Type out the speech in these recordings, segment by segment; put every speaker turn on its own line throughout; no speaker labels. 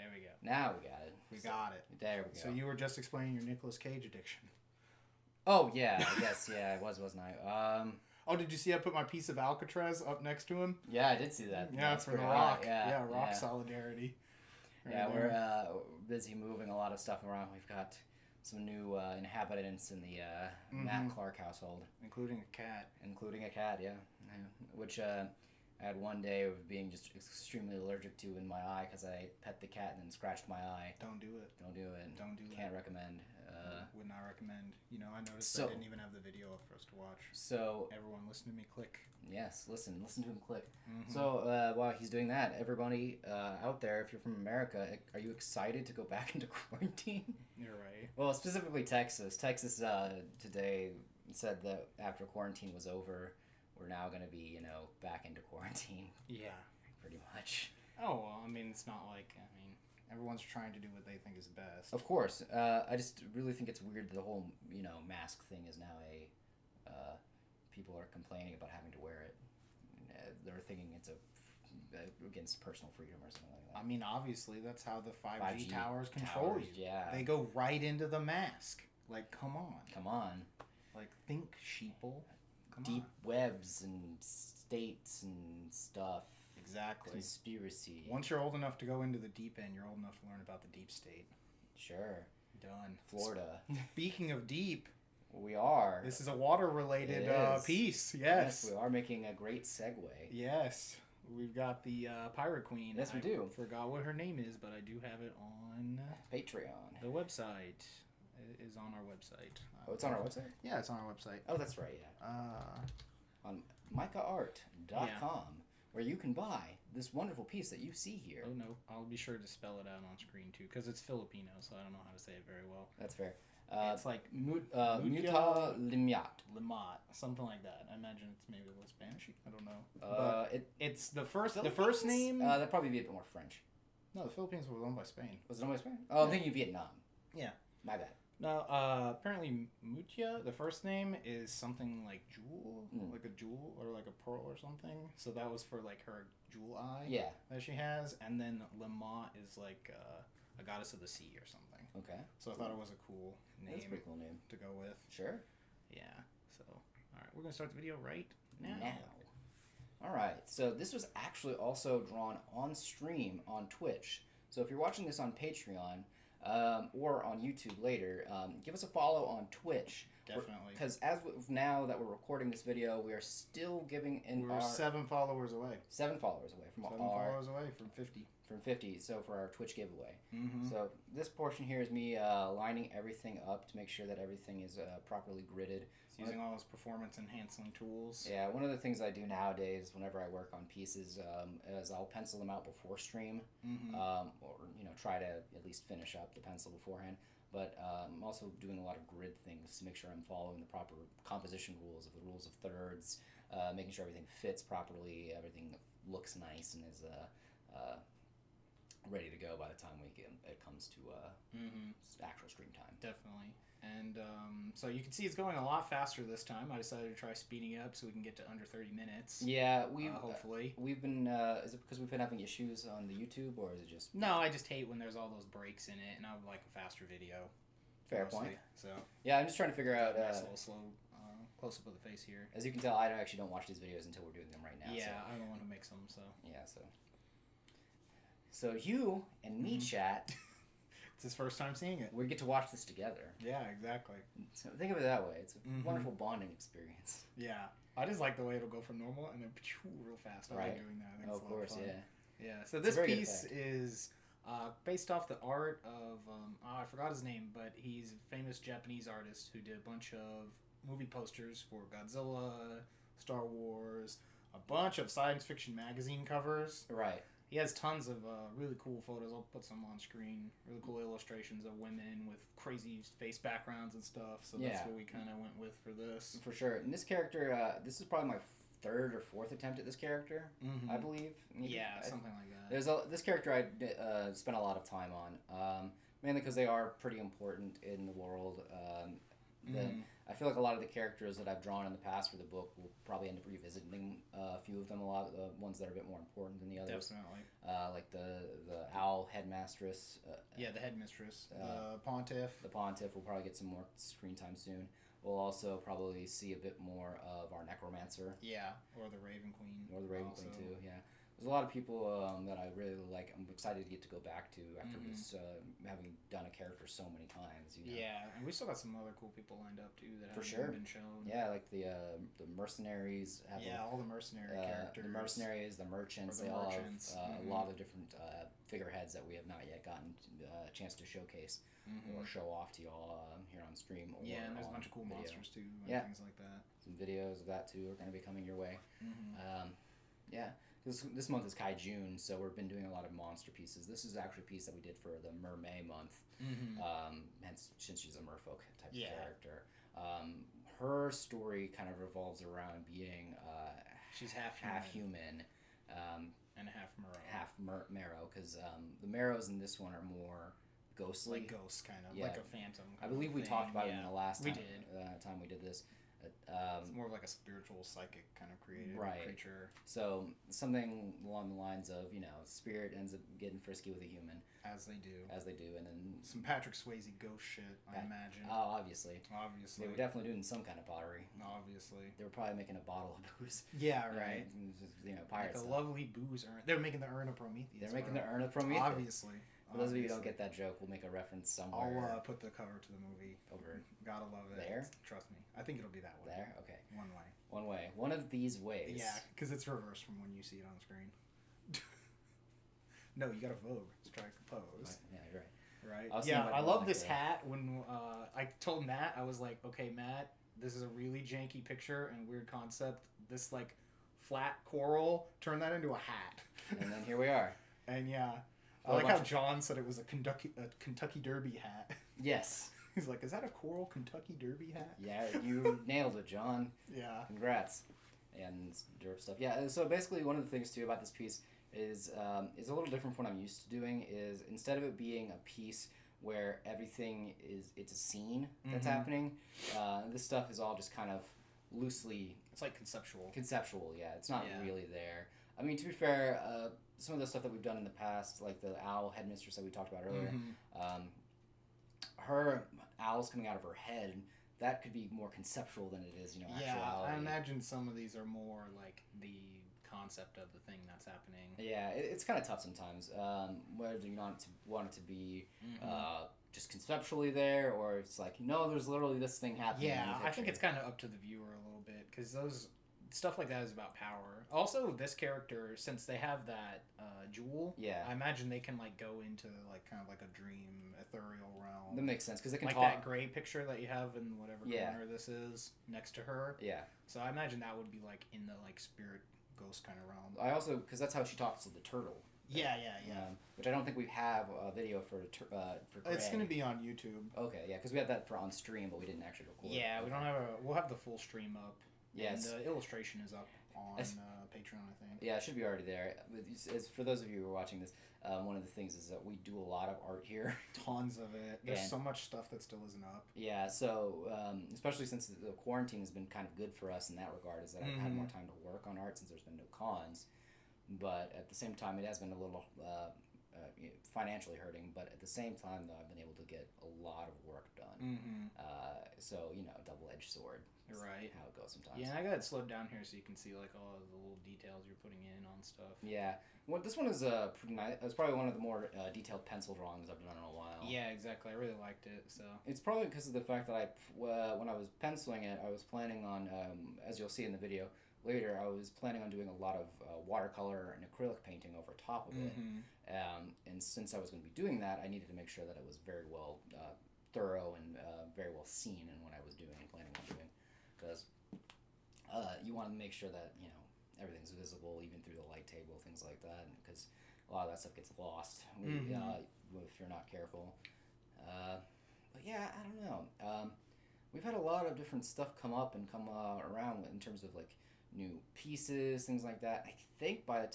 There we go.
Now we got it.
We got it.
There we go.
So you were just explaining your Nicolas Cage addiction.
Oh, yeah. I guess, yeah, I wasn't I?
Oh, did you see I put my piece of Alcatraz up next to him?
Yeah, I did see that.
Yeah,
That's
for the
pretty
Rock.
hot. Yeah,
Rock solidarity.
Right yeah, there. We're busy moving a lot of stuff around. We've got some new inhabitants in the Matt Clark household.
Including a cat.
Yeah. Which I had one day of being just extremely allergic to in my eye because I pet the cat and then scratched my eye.
Don't do it.
Don't do it.
Don't do it.
Can't recommend.
Would not recommend. You know, I noticed I didn't even have the video up for us to watch.
So
everyone, listen to me click.
Yes, listen to him click. So while he's doing that, everybody out there, if you're from America, are you excited to go back into quarantine?
You're right.
Well, specifically Texas. Texas today said that after quarantine was over, we're now going to be, back into quarantine.
Yeah.
Pretty much.
Oh, well, I mean, it's not like, everyone's trying to do what they think is best.
Of course. I just really think it's weird the whole, mask thing is now people are complaining about having to wear it. They're thinking it's against personal freedom or something like that.
I mean, obviously, that's how the 5G towers control you.
Yeah.
They go right into the mask. Like, come on.
Come on.
Like, think, sheeple.
Deep webs and states and stuff.
Exactly.
Conspiracy.
Once you're old enough to go into the deep end, you're old enough to learn about the deep state.
Sure.
Done.
Florida.
Speaking of deep...
We are.
This is a water-related piece. Yes.
We are making a great segue.
Yes. We've got the Pirate Queen.
Yes, we do.
I forgot what her name is, but I do have it on...
Patreon.
The website is on our website.
Oh, it's on our website?
Yeah, it's on our website.
Oh, that's right, yeah. On maecaart.com, where you can buy this wonderful piece that you see here.
Oh, no. I'll be sure to spell it out on screen, too, because it's Filipino, so I don't know how to say it very well.
That's fair.
It's like
Mutya Limat.
Limat, something like that. I imagine it's maybe a little Spanish. I don't know. It's the first name.
That'd probably be a bit more French.
No, the Philippines was owned by Spain.
Was it owned by Spain? Oh, I'm thinking Vietnam.
Yeah.
My bad.
No, apparently Mutya, the first name is something like jewel, like a jewel or like a pearl or something. So that was for like her jewel eye.
Yeah.
That she has, and then Limat is like a goddess of the sea or something.
Okay.
So I thought it was a cool name.
That's a pretty cool name
to go with.
Sure.
Yeah. So, all right, we're gonna start the video right now.
All right. So this was actually also drawn on stream on Twitch. So if you're watching this on Patreon or on YouTube later, give us a follow on Twitch.
Definitely.
Because as of now that we're recording this video, we are still giving
We're 7 followers away.
7 followers away from
7 followers away from 50.
From 50, so for our Twitch giveaway.
Mm-hmm.
So this portion here is me lining everything up to make sure that everything is properly gridded.
It's using all those performance-enhancing tools.
Yeah, one of the things I do nowadays whenever I work on pieces is I'll pencil them out before stream, or try to at least finish up the pencil beforehand. But I'm also doing a lot of grid things to make sure I'm following the proper composition rules of the rules of thirds, making sure everything fits properly, everything looks nice and is ready to go by the time it comes to actual stream time.
Definitely. And so you can see it's going a lot faster this time. I decided to try speeding it up so we can get to under 30 minutes.
Yeah,
hopefully.
We've been, is it because we've been having issues on the YouTube, or is it just...
No, I just hate when there's all those breaks in it, and I would like a faster video.
Fair point.
So
yeah, I'm just trying to figure out...
nice little slow close-up of the face here.
As you can tell, I actually don't watch these videos until we're doing them right now.
Yeah,
so.
I'm the one who makes them, so...
Yeah, So you and me, chat...
It's his first time seeing it.
We get to watch this together.
Yeah, exactly.
So think of it that way. It's a wonderful bonding experience.
Yeah. I just like the way it'll go from normal and then real fast. I like doing that. I think
of course,
fun.
yeah.
Yeah. So this piece is based off the art of, I forgot his name, but he's a famous Japanese artist who did a bunch of movie posters for Godzilla, Star Wars, a bunch of science fiction magazine covers.
Right.
He has tons of really cool photos. I'll put some on screen. Really cool illustrations of women with crazy face backgrounds and stuff. So that's what we kind of went with for this.
For sure. And this character, this is probably my 3rd or 4th attempt at this character, I believe.
Yeah, something like that.
This character I spent a lot of time on, mainly because they are pretty important in the world. I feel like a lot of the characters that I've drawn in the past for the book will probably end up revisiting a few of them, a lot of the ones that are a bit more important than the others.
Definitely.
Like the owl headmistress.
The headmistress. The pontiff.
The pontiff will probably get some more screen time soon. We'll also probably see a bit more of our necromancer.
Yeah, or the Raven Queen.
Or the Raven Queen too. Yeah. There's a lot of people that I really like. I'm excited to get to go back to after this, having done a character so many times. You know?
Yeah, and we still got some other cool people lined up too that
For
haven't been shown.
Yeah, like the mercenaries.
All the mercenary characters.
The mercenaries, the merchants. They all have a lot of different figureheads that we have not yet gotten a chance to showcase or show off to y'all here on stream. Or
and there's a bunch of cool monsters too, and things like that.
Some videos of that too are going to be coming your way. This month is Kai June, so we've been doing a lot of monster pieces. This is actually a piece that we did for the Mermay month, hence since she's a merfolk type of character. Her story kind of revolves around being
she's half
human
and half marrow.
Half marrow, because the marrows in this one are more ghostly.
Like ghosts, kind of. Like a phantom.
I believe we talked about it in the last time we did this.
It's more of like a spiritual, psychic kind of creature.
So something along the lines of, spirit ends up getting frisky with a human.
As they do.
And then...
Some Patrick Swayze ghost shit, I imagine.
Oh, obviously.
Obviously.
They were definitely doing some kind of pottery.
Obviously.
They were probably making a bottle of booze.
Yeah, right.
Pirate
stuff. Lovely booze urn. They were making the urn of Prometheus.
They're making the urn of Prometheus.
Obviously.
For those of you who don't get that joke, we'll make a reference somewhere.
I'll put the cover to the movie.
Over.
Gotta love it.
There?
Trust me. I think it'll be that way.
There? Okay.
One way.
One way. One of these ways.
Yeah, because it's reversed from when you see it on screen. No, you gotta Vogue. Strike a pose.
Yeah, you're right.
Right? Yeah, I love this hat. When I told Matt, I was like, okay, Matt, this is a really janky picture and weird concept. This, like, flat coral, turn that into a hat.
And then here we are.
And yeah. I like how John said it was a Kentucky Derby hat.
Yes.
He's like, is that a coral Kentucky Derby hat?
Yeah, you nailed it, John.
Yeah.
Congrats. And derp stuff. Yeah, so basically one of the things, too, about this piece is a little different from what I'm used to doing, is instead of it being a piece where everything it's a scene that's happening, this stuff is all just kind of loosely...
It's like conceptual.
Conceptual, yeah. It's not really there. I mean, to be fair, some of the stuff that we've done in the past, like the owl headmistress that we talked about earlier, her owls coming out of her head, that could be more conceptual than it is, actuality.
Yeah, I imagine some of these are more like the concept of the thing that's happening.
Yeah, it's kind of tough sometimes, whether you want it to be just conceptually there, or it's like, no, there's literally this thing happening.
Yeah, I think it's kind of up to the viewer a little bit, because those... Stuff like that is about power. Also, this character, since they have that jewel, I imagine they can like go into like kind of like a dream, ethereal realm.
That makes sense because they can
like
talk.
That gray picture that you have in whatever corner this is next to her.
Yeah.
So I imagine that would be like in the like spirit ghost kind of realm.
I also because that's how she talks to the turtle.
Yeah.
Which I don't think we have a video for Gray.
It's going to be on YouTube.
Okay, yeah, because we had that for on stream, but we didn't actually record.
Yeah, we don't have we'll have the full stream up.
Yes.
And the illustration is up on Patreon, I think.
Yeah, it should be already there. For those of you who are watching this, one of the things is that we do a lot of art here.
Tons of it. There's so much stuff that still isn't up.
Yeah, so especially since the quarantine has been kind of good for us in that regard, is that I've had more time to work on art since there's been no cons. But at the same time, it has been a little financially hurting. But at the same time, though, I've been able to get a lot of work done. So, double-edged sword.
Right.
How it goes sometimes.
Yeah, and I got it slowed down here so you can see like all of the little details you're putting in on stuff.
Yeah. Well, this one is pretty nice. It's probably one of the more detailed pencil drawings I've done in a while.
Yeah, exactly. I really liked it. So
it's probably because of the fact that when I was penciling it, I was planning on, as you'll see in the video later, I was planning on doing a lot of watercolor and acrylic painting over top of it. And since I was going to be doing that, I needed to make sure that it was very well thorough and very well seen in what I was doing and planning on doing. Because you want to make sure that everything's visible even through the light table, things like that, because a lot of that stuff gets lost if you're not careful. But yeah, I don't know. We've had a lot of different stuff come up and come around in terms of like new pieces, things like that. I think by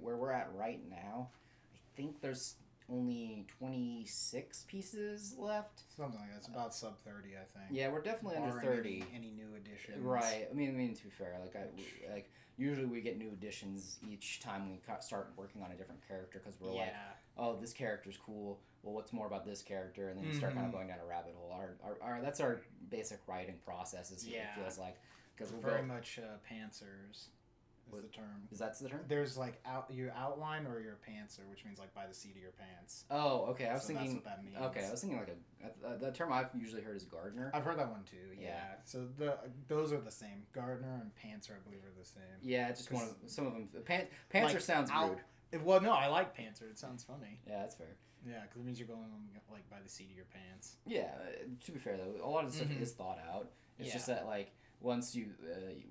where we're at right now, I think there's only 26 pieces left.
Something like that. It's about sub 30, I think.
Yeah, we're definitely under 30.
Any new additions.
Right. I mean, to be fair, like usually we get new additions each time we start working on a different character because we're like, oh, this character's cool. Well, what's more about this character? And then you start kind of going down a rabbit hole. Our that's our basic writing process. It feels like because
we're very much pantsers. Is the term.
Is that the term?
There's like your outline or your pantser, which means like by the seat of your pants.
Oh, okay. I was thinking.
That's what that means.
Okay, I was thinking like the term I've usually heard is gardener.
I've heard that one too. Yeah. So those are the same. Gardener and pantser, I believe, are the same.
Yeah, just one of some of them. Pantser like, sounds rude.
Well, no, I like pantser. It sounds funny.
Yeah, that's fair.
Yeah, because it means you're going like by the seat of your pants.
Yeah. To be fair though, a lot of the stuff is thought out. It's just that like. Once you,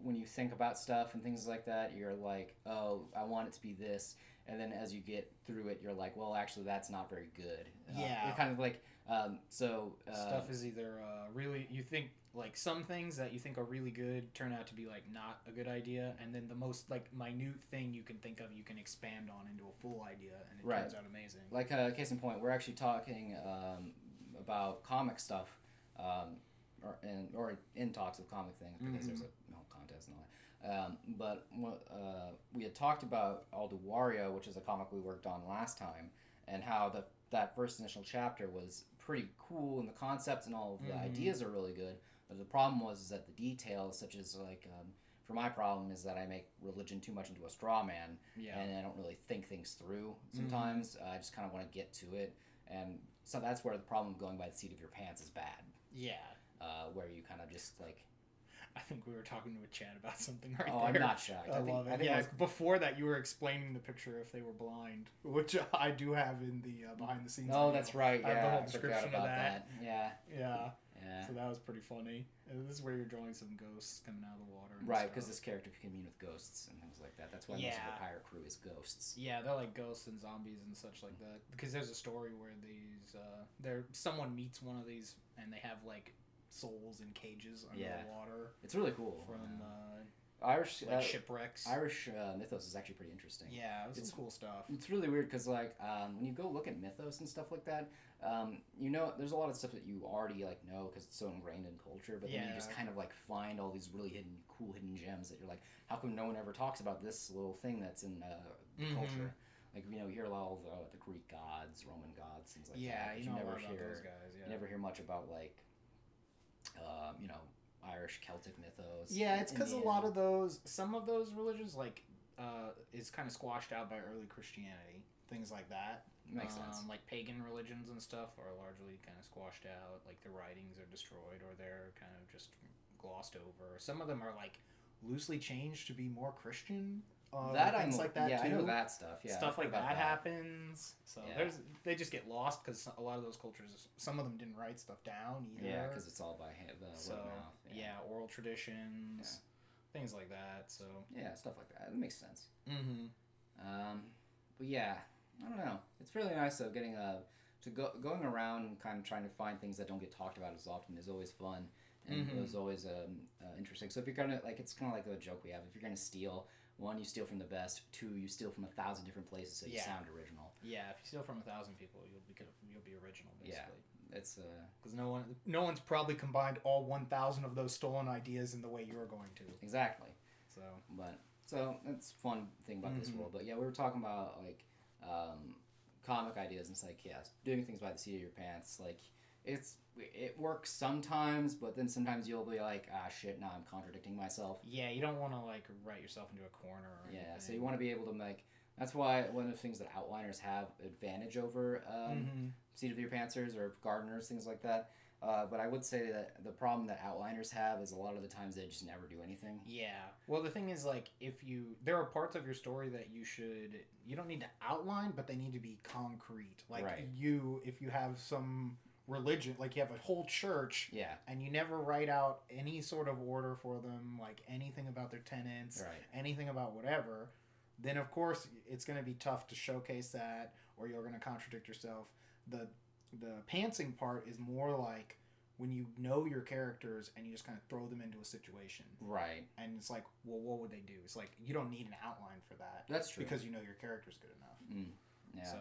when you think about stuff and things like that, you're like, oh, I want it to be this. And then as you get through it, you're like, well, actually, that's not very good.
Yeah.
You're kind of like,
stuff is either really, you think, like, some things that you think are really good turn out to be, like, not a good idea. And then the most, like, minute thing you can think of, you can expand on into a full idea. And it turns out amazing.
Like, case in point, we're actually talking about comic stuff. Or in talks of comic things because there's a contest and all that. But we had talked about Alduario, which is a comic we worked on last time, and how that first initial chapter was pretty cool, and the concepts and all of the ideas are really good. But the problem was that the details, such as like, for my problem is that I make religion too much into a straw man, and I don't really think things through sometimes. I just kind of want to get to it, and so that's where the problem of going by the seat of your pants is bad.
Yeah.
Where you kind of just like...
I think we were talking to a Chad about something right there.
Oh, I'm not shocked.
I love it. Before that, you were explaining the picture if they were blind, which I do have in the behind the scenes.
Oh, video. That's right. Yeah,
I have the whole description of that.
Yeah.
So that was pretty funny. And this is where you're drawing some ghosts coming out of the water.
Right, because this character can commune with ghosts and things like that. That's why most of the pirate crew is ghosts.
Yeah, they're like ghosts and zombies and such like that. Because there's a story where these, someone meets one of these and they have like souls in cages under the water.
It's really cool.
From
Irish
shipwrecks.
Irish mythos is actually pretty interesting.
Yeah, it's cool stuff.
It's really weird because like when you go look at mythos and stuff like that, there's a lot of stuff that you already like know because it's so ingrained in culture. But then you just kind of like find all these really cool hidden gems that you're like, how come no one ever talks about this little thing that's in culture? Like, you hear a lot of the Greek gods, Roman gods, things like that.
Yeah, you know about those guys. Yeah.
You never hear much about like, Irish Celtic mythos.
Yeah, it's because a lot of some of those religions, like, is kind of squashed out by early Christianity. Things like that.
Makes sense.
Like pagan religions and stuff are largely kind of squashed out. Like the writings are destroyed or they're kind of just glossed over. Some of them are like loosely changed to be more Christian. Things like that too.
I know that stuff. Yeah,
stuff like that happens. So they just get lost because a lot of those cultures, some of them didn't write stuff down either.
Yeah, because it's all by hand, word of mouth.
Oral traditions, things like that. So
stuff like that. It makes sense. But yeah, I don't know. It's really nice though. Getting going around and kind of trying to find things that don't get talked about as often is always fun, and it was always interesting. So if you're gonna it's kind of like a joke we have. If you're gonna steal. One, you steal from the best. Two, you steal from 1,000 different places, so you sound original. Yeah,
if you steal from 1,000 people, you'll be original, basically.
Yeah, it's
because no one's probably combined all 1,000 of those stolen ideas in the way you're going to.
Exactly.
So
that's fun thing about this world. But yeah, we were talking about like comic ideas, and it's like doing things by the seat of your pants. Like it works sometimes, but then sometimes you'll be like, shit, now I'm contradicting myself.
Yeah, you don't want to like write yourself into a corner or anything.
So you want to be able to that's why one of the things that outliners have advantage over seat of your pantsers or gardeners, things like that. But I would say that the problem that outliners have is a lot of the times they just never do anything.
Yeah. Well, the thing is, like, there are parts of your story that you don't need to outline, but they need to be concrete. Like, if you have some religion, like you have a whole church, and you never write out any sort of order for them, like anything about their tenets, anything about whatever, then of course it's going to be tough to showcase that, or you're going to contradict yourself. The pantsing part is more like when you know your characters and you just kind of throw them into a situation.
Right.
And it's like, well, what would they do? It's like, you don't need an outline for that.
That's true.
Because you know your character's good enough.
Yeah.
So,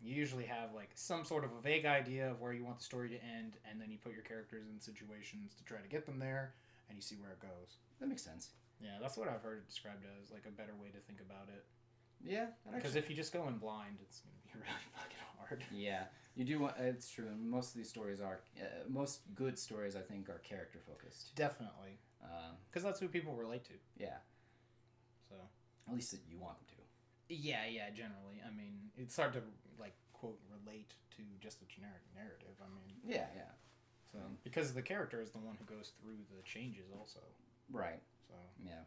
You usually have like some sort of a vague idea of where you want the story to end, and then you put your characters in situations to try to get them there, and you see where it goes.
That makes sense.
Yeah, that's what I've heard it described as, like a better way to think about it.
Yeah,
because if you just go in blind, it's gonna be really fucking hard.
Yeah, you do. It's true, and most of these stories are most good stories. I think are character focused.
Definitely, because that's who people relate to.
Yeah.
So
at least that you want them to.
Yeah, generally. I mean, it's hard to, like, quote, relate to just a generic narrative. I mean...
Yeah.
So, because the character is the one who goes through the changes also.
Right.
So...
Yeah.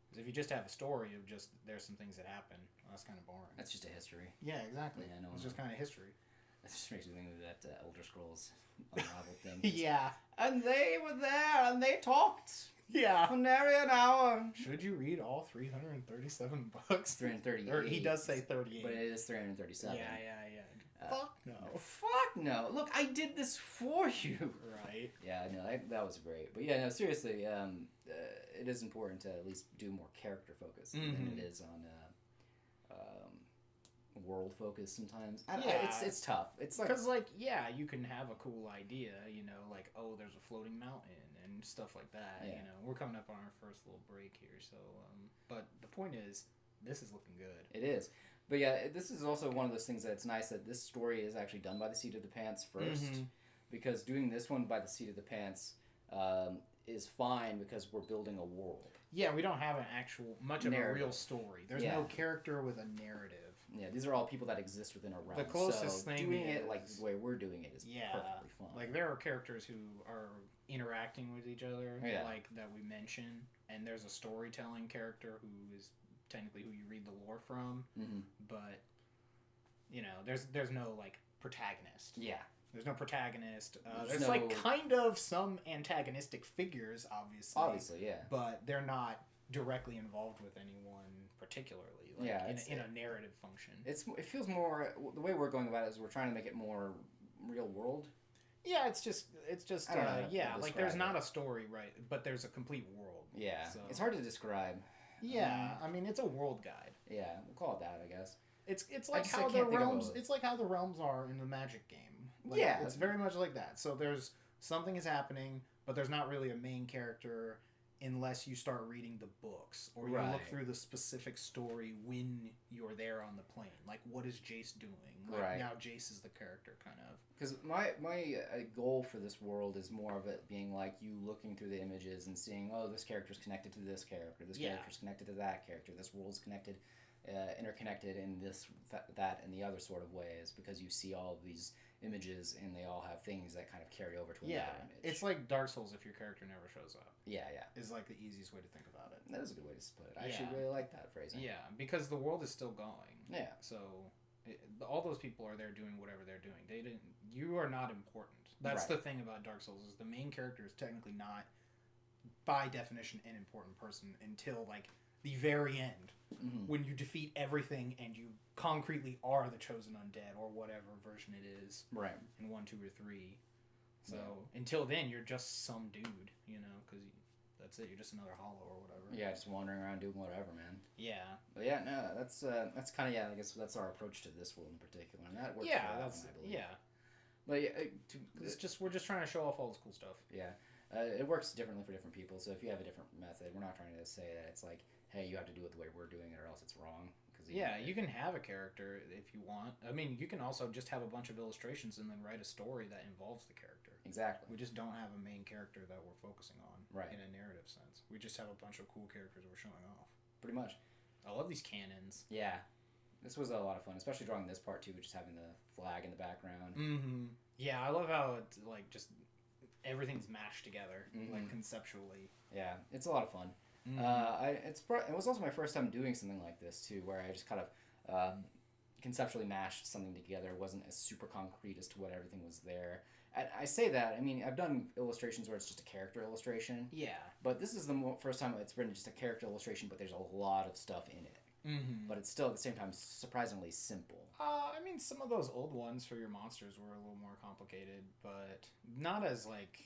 Because if you just have a story of just, there's some things that happen, well, that's kind of boring.
That's just a history.
Yeah, exactly.
Yeah,
it's just kind of history.
That just makes me think of that Elder Scrolls Unraveled thing.
Yeah.
And they were there, and they talked.
Yeah.
For nary an hour.
Should you read all 337 books?
338.
He does say 38.
But it is 337.
Yeah. Fuck no.
Fuck no. Look, I did this for you.
Right.
Yeah, no, that was great. But yeah, no, seriously, it is important to at least do more character focus than it is on world focus sometimes. It's tough. It's like...
Because, like, yeah, you can have a cool idea, you know, like, oh, there's a floating mountain and stuff like that.
Yeah.
You know, we're coming up on our first little break here, so, but the point is, this is looking good.
It is. But yeah, this is also one of those things that's nice that this story is actually done by the seat of the pants first. Because doing this one by the seat of the pants is fine because we're building a world.
Yeah, we don't have an actual, much of a real story. There's no character with a narrative.
Yeah, these are all people that exist within a realm.
The closest thing
doing it like the way we're doing it is perfectly fine.
Like, there are characters who are interacting with each other, like, that we mention, and there's a storytelling character who is technically who you read the lore from, but, you know, there's no, like, protagonist.
Yeah.
There's no protagonist. There's like, kind of some antagonistic figures, obviously.
Obviously, yeah.
But they're not directly involved with anyone particularly, like, in a narrative function.
It feels more... The way we're going about it is we're trying to make it more real world.
Yeah, it's just like, there's not a story, right, but there's a complete world.
Yeah,
so.
It's hard to describe.
Yeah, I mean, it's a world guide.
Yeah, we'll call it that, I guess.
It's like how the realms. It's like how the realms are in the Magic game. Like,
yeah,
it's very much like that. So there's something is happening, but there's not really a main character unless you start reading the books or you look through the specific story when you're there on the plane. Like, what is Jace doing? Like, now Jace is the character, kind of.
Because my goal for this world is more of it being like you looking through the images and seeing, oh, this character's connected to this character, this character's connected to that character, this world's connected, interconnected in this, that, and the other sort of ways, because you see all of these images and they all have things that kind of carry over to another image.
It's like Dark Souls if your character never shows up.
Yeah.
Is like the easiest way to think about it.
That is a good way to split it. I actually really like that phrasing.
Yeah, because the world is still going.
Yeah.
So all those people are there doing whatever they're doing. You are not important. That's the thing about Dark Souls, is the main character is technically not, by definition, an important person until, like, the very end. When you defeat everything and you concretely are the chosen undead or whatever version it is.
Right.
In 1, 2, or 3. So until then, you're just some dude, you know, because that's it. You're just another hollow or whatever.
Yeah, just wandering around doing whatever, man.
Yeah.
But yeah, no, that's kind of I guess that's our approach to this world in particular, and that works.
Yeah,
for
that's
I believe.
yeah.
But
we're just trying to show off all this cool stuff.
Yeah, it works differently for different people. So if you have a different method, we're not trying to say that it's like, hey, you have to do it the way we're doing it, or else it's wrong.
You can have a character if you want. I mean, you can also just have a bunch of illustrations and then write a story that involves the character.
Exactly.
We just don't have a main character that we're focusing on in a narrative sense. We just have a bunch of cool characters we're showing off.
Pretty much.
I love these cannons.
Yeah. This was a lot of fun, especially drawing this part too, which is having the flag in the background.
Yeah, I love how it's like just everything's mashed together, like conceptually.
Yeah, it's a lot of fun. It was also my first time doing something like this too, where I just kind of conceptually mashed something together. It wasn't as super concrete as to what everything was there. And I say that, I mean, I've done illustrations where it's just a character illustration. Yeah. But this is the first time it's written just a character illustration, but there's a lot of stuff in it. But it's still at the same time surprisingly simple.
I mean, some of those old ones for your monsters were a little more complicated, but not as like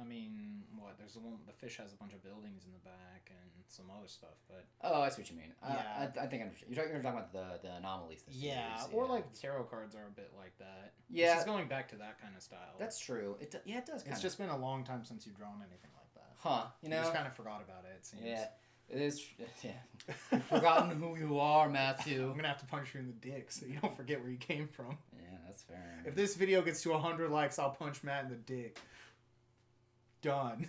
I mean, what? There's the one. The fish has a bunch of buildings in the back and some other stuff, but
Oh, I see what you mean.
Yeah.
I think you're talking about the anomalies. This
yeah,
series,
or like tarot cards are a bit like that.
Yeah.
This is going back to that kind of style.
That's true. It does.
It's just been a long time since you've drawn anything like that.
Huh? You know,
just kind of forgot about it. It seems.
Yeah, it is. Yeah, you've forgotten who you are, Matthew.
I'm gonna have to punch you in the dick so you don't forget where you came from.
Yeah, that's fair.
If this video gets to 100 likes, I'll punch Matt in the dick. Done.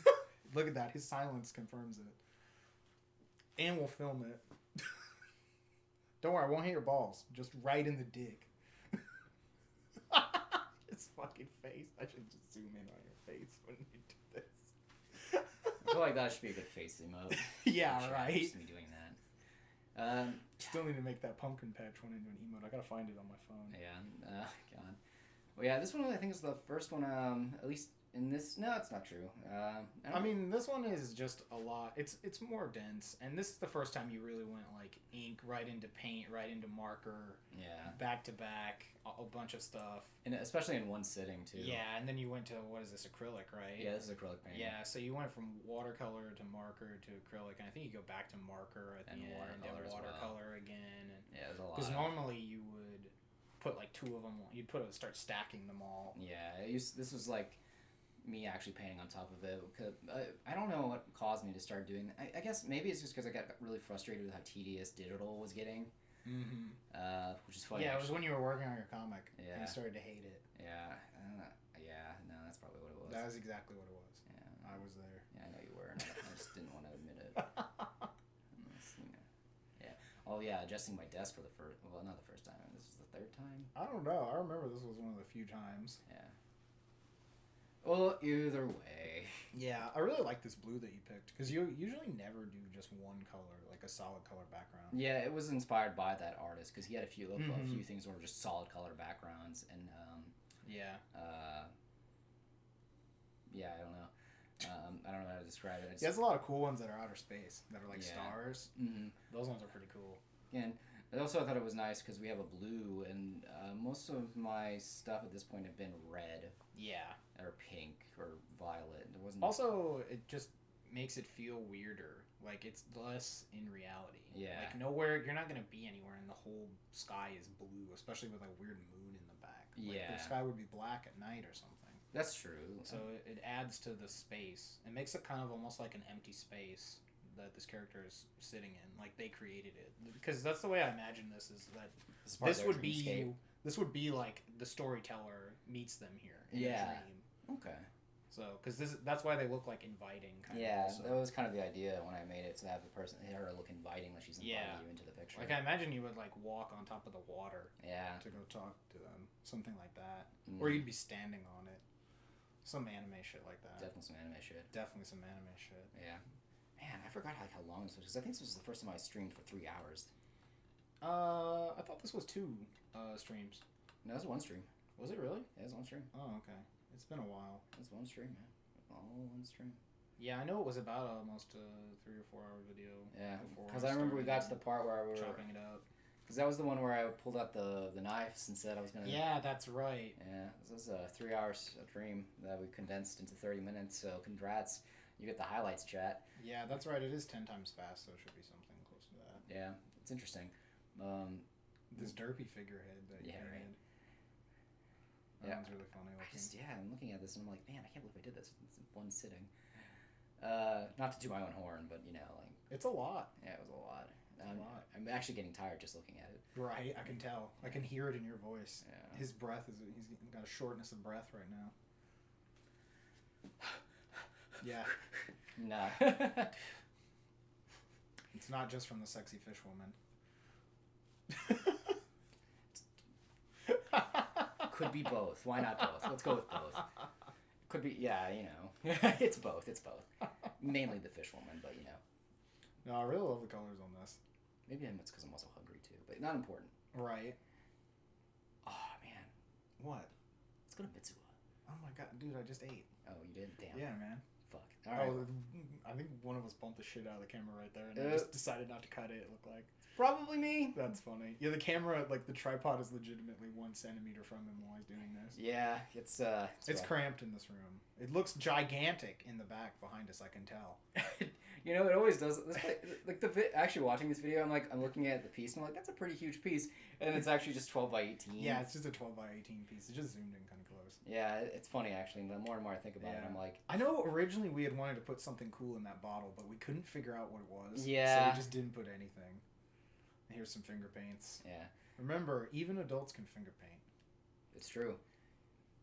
Look at that. His silence confirms it. And we'll film it. Don't worry, I won't hit your balls. Just right in the dick. His fucking face. I should just zoom in on your face when you do this.
I feel like that should be a good face emote.
Yeah, right.
Just me doing that.
Still need to make that pumpkin patch one into an emote. I gotta find it on my phone.
Yeah. God. Well, yeah. This one I think is the first one. At least in this. No, it's not true.
I mean, this one is just a lot. It's more dense, and this is the first time you really went like ink right into paint, right into marker.
Yeah.
Back to back, a bunch of stuff.
And especially in one sitting too.
Yeah, and then you went to what is this, acrylic, right?
Yeah, this is acrylic paint.
Yeah, so you went from watercolor to marker to acrylic, and I think you go back to marker at the end, and watercolor again. And
yeah, there's a lot.
Because normally you would put like two of them. You'd start stacking them all.
Yeah, this was like me actually painting on top of it. I don't know what caused me to start doing that. I guess maybe it's just because I got really frustrated with how tedious digital was getting.
Mm-hmm.
Which is funny.
Yeah, it was when you were working on your comic.
Yeah.
And you started to hate it.
Yeah. No, that's probably what it was.
That was exactly what it was.
Yeah.
I was there.
Yeah, I know you were. And I just didn't want to admit it. Yeah. Oh yeah, adjusting my desk for the first. Well, not the first time. This is the third time.
I don't know. I remember this was one of the few times.
Yeah. Well, either way.
Yeah, I really like this blue that you picked because you usually never do just one color, like a solid color background.
Yeah, it was inspired by that artist because he had a few things that were just solid color backgrounds and
yeah.
Yeah, I don't know. I don't know how to describe it.
He has a lot of cool ones that are outer space that are like stars.
Mm-hmm.
Those ones are pretty cool.
And I also thought it was nice because we have a blue, and most of my stuff at this point have been red.
Yeah.
Or pink or violet. There wasn't.
Also, it just makes it feel weirder. Like it's less in reality.
Yeah.
Like nowhere, you're not gonna be anywhere, and the whole sky is blue, especially with a weird moon in the back. Like,
yeah.
the sky would be black at night or something.
That's true.
So it adds to the space. It makes it kind of almost like an empty space that this character is sitting in. Like they created it, because that's the way I imagine this. Is that this would be like the storyteller meets them here in a dream.
Okay.
So, because that's why they look like inviting.
That was kind of the idea when I made it, to have her look inviting, like she's inviting you into the picture.
Like I imagine you would like walk on top of the water.
Yeah.
To go talk to them, something like that, or you'd be standing on it. Some anime shit like that.
Definitely some anime shit. Yeah. Man, I forgot how long this was, because I think this was the first time I streamed for 3 hours.
I thought this was 2 streams.
No, it was 1 stream.
Was it really?
Yeah, it was 1 stream.
Oh, okay. It's been a while.
It was 1 stream, man. All 1 stream.
Yeah, I know it was about almost a 3 or 4 hour video.
Yeah, because I remember we got to the part where we were
chopping it up.
Because that was the one where I pulled out the knives and said I was gonna.
Yeah, that's right.
Yeah, this is a 3 hour stream that we condensed into 30 minutes. So congrats, you get the highlights, chat.
Yeah, that's right. It is 10 times fast, so it should be something close to that.
Yeah, it's interesting.
This derpy figurehead that you painted.
Right.
That one's really funny looking.
I'm looking at this and I'm like, man, I can't believe I did this in 1 sitting. Not to toot my own horn, but like.
It's a lot.
Yeah, it was a lot.
A lot.
I'm actually getting tired just looking at it.
Right, I can tell. I can hear it in your voice.
Yeah.
His breath he's got a shortness of breath right now. Yeah.
Nah.
It's not just from the sexy fish woman.
Could be both. Why not both? Let's go with both. Could be, yeah, it's both. Mainly the fish woman, but
No, I really love the colors on this.
Maybe it's because I'm also hungry too, but not important.
Right.
Oh, man.
What?
Let's go to Mitsuwa.
Oh my god, dude, I just ate.
Oh, you did? Damn.
Yeah, man.
Fuck. All right.
Oh, I think one of us bumped the shit out of the camera right there, and I just decided not to cut it. It looked like
Probably me.
that's funny. Yeah, the camera, like the tripod, is legitimately 1 centimeter from him while he's doing this.
Yeah, it's
It's cramped in this room. It looks gigantic in the back behind us. I can tell.
You know, it always does. Like actually watching this video, I'm looking at the piece, and I'm like, that's a pretty huge piece, and it's actually just 12 by 18.
Yeah, it's just a 12 by 18 piece. It just zoomed in kind of close.
Yeah, it's funny actually. The more and more I think about it, I'm like,
I know originally we had wanted to put something cool in that bottle, but we couldn't figure out what it was.
Yeah.
So we just didn't put anything. Here's some finger paints.
yeah,
Remember, even adults can finger paint.
it's true.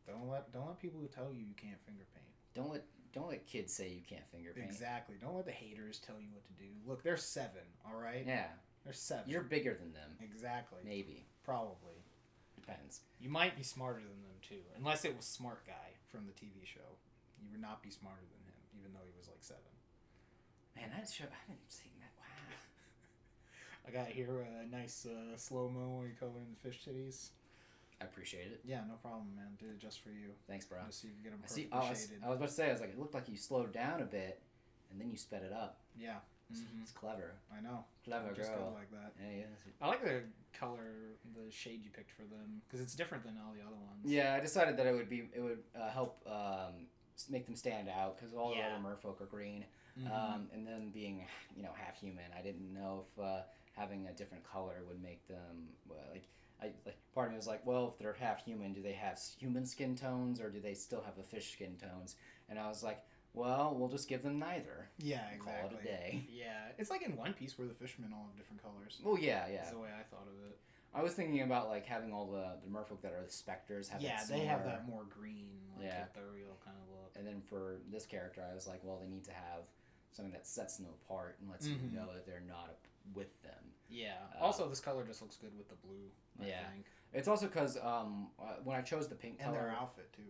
Don't let people who tell you can't finger paint.
Don't let kids say you can't finger paint.
Exactly. Don't let the haters tell you what to do. Look, they're 7. All right.
Yeah,
They're 7.
you're bigger than them.
Exactly.
Maybe.
Probably.
Depends.
You might be smarter than them too, unless it was Smart Guy from the TV show. You would not be smarter than him, even though he was like 7.
Man, that show, I haven't seen that. Wow.
I got here a nice slow mo when you cover in the fish titties.
I appreciate it.
Yeah, no problem, man. Did it just for you.
Thanks, bro.
Just so you can get them
I see.
perfectly shaded.
I was about to say, I was like, it looked like you slowed down a bit, and then you sped it up.
Yeah. Mm-hmm.
It's clever.
I know.
Clever
Just
girl.
go like that.
Yeah.
I like the color, the shade you picked for them, because it's different than all the other ones.
Yeah, I decided that it would help make them stand out because all the other merfolk are green, and then being half human, I didn't know if having a different color would make them part of me was like, well, if they're half human, do they have human skin tones or do they still have the fish skin tones? And I was like, well, we'll just give them neither.
Yeah, exactly.
Call it a day.
Yeah, it's like in One Piece where the fishermen all have different colors.
Well, yeah.
That's the way I thought of it.
I was thinking about like having all the merfolk that are the specters have
they have that more green, ethereal kind of look.
And then for this character, I was like, well, they need to have something that sets them apart and lets you know that they're not with them.
Yeah. Also, this color just looks good with the blue. I think.
It's also because when I chose the pink color,
and their outfit too.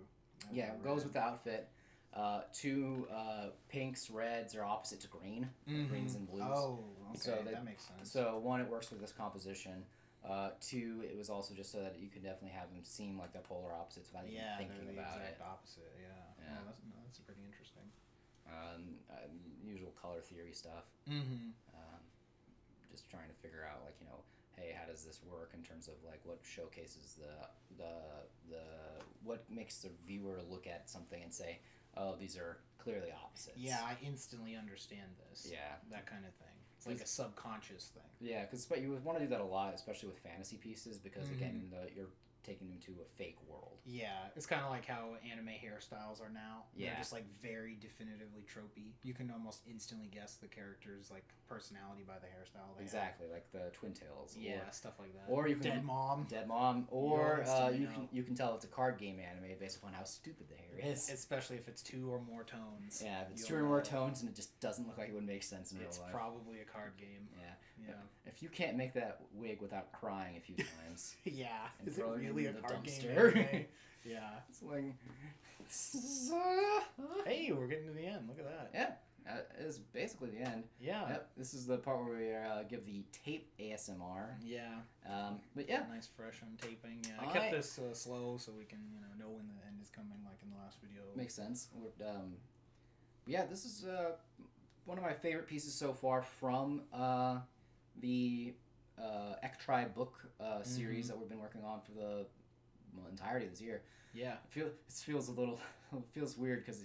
It goes with the outfit. 2 pinks, reds are opposite to green. Greens and blues.
Oh, okay. So that makes sense.
So 1, it works with this composition. 2, it was also just so that you could definitely have them seem like they're polar opposites without even thinking about it.
Yeah, they're the exact opposite. Yeah. Oh, that's pretty interesting.
Usual color theory stuff. Just trying to figure out hey, how does this work in terms of like what showcases the what makes the viewer look at something and say, oh, these are clearly opposites.
Yeah, I instantly understand this.
Yeah,
that kind of thing. It's like a subconscious thing.
Yeah, but you would want to do that a lot, especially with fantasy pieces, because again, you're taking them to a fake world.
Yeah, it's kind of like how anime hairstyles are now.
Yeah.
They're just like very definitively tropey. You can almost instantly guess the character's like personality by the hairstyle they
exactly, have. Like the Twin Tails.
Yeah, stuff like that.
Or you can
Dead Mom.
Or you can tell it's a card game anime based upon how stupid the hair is.
Especially if it's 2 or more tones.
Yeah, if it's 2 or more tones and it just doesn't look like it would make sense in real life.
It's probably a card game.
Yeah. If you can't make that wig without crying a few times.
Yeah.
Is it really a card
dumpster? Game? Yeah.
It's like...
Hey, we're getting to the end. Look at that.
Yeah. It's basically the end.
Yeah.
Yep. This is the part where we give the tape ASMR.
Yeah.
But yeah.
Nice fresh on taping. Yeah. I kept this slow so we can know when the end is coming, like in the last video.
Makes sense. Yeah, this is one of my favorite pieces so far from the Echtrai book series that we've been working on for the entirety of this year.
Yeah.
It feels a little... It feels weird because,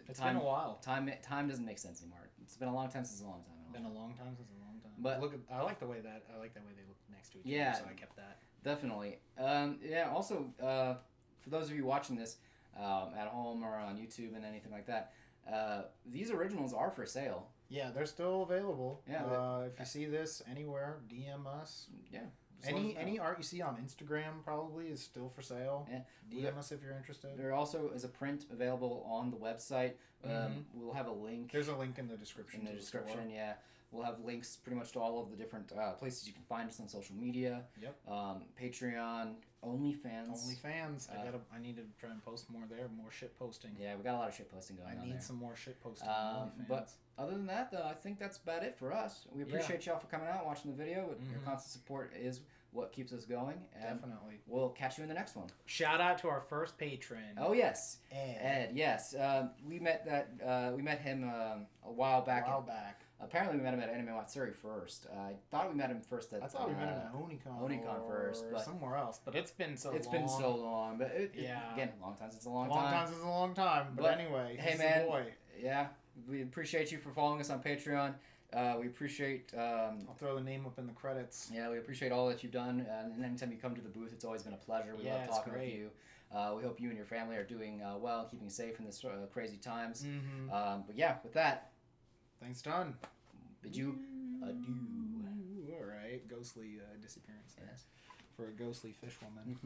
it's been a while.
Time doesn't make sense anymore. It's been a long time since a long time.
Been a long time since a long time.
But
I like the way they look next to each other, so I kept that.
Definitely. Also, for those of you watching this at home or on YouTube and anything like that, these originals are for sale.
Yeah, they're still available.
Yeah.
If you see this anywhere, DM us.
Yeah.
Any art you see on Instagram probably is still for sale.
Yeah.
DM us if you're interested.
There also is a print available on the website. We'll have a link.
There's a link in the description.
Yeah. We'll have links pretty much to all of the different places you can find us on social media.
Yep.
Patreon, OnlyFans.
OnlyFans. I need to try and post more there. More shit posting.
Yeah, we got a lot of shit posting going on
I need
there.
some more shit posting on OnlyFans.
But other than that, though, I think that's about it for us. We appreciate y'all for coming out, watching the video. Your constant support is what keeps us going. And
definitely.
We'll catch you in the next one.
Shout out to our first patron.
Oh yes,
Ed.
Yes, we met him a while back. Apparently, we met him at Anime Matsuri first. I thought we met him first at.
I thought we met him at Onicon
first, but
somewhere else. But it's been so long.
It's been so long, but again, long time since a long time.
Long time since a long time. But anyway,
hey man, yeah, we appreciate you for following us on Patreon. We appreciate.
I'll throw the name up in the credits.
Yeah, we appreciate all that you've done, and anytime you come to the booth, it's always been a pleasure. We love talking with you. We hope you and your family are doing well and keeping safe in this crazy times. But yeah, with that,
thanks, done.
Bid you adieu.
All right, ghostly disappearance.
Yes.
For a ghostly fish woman.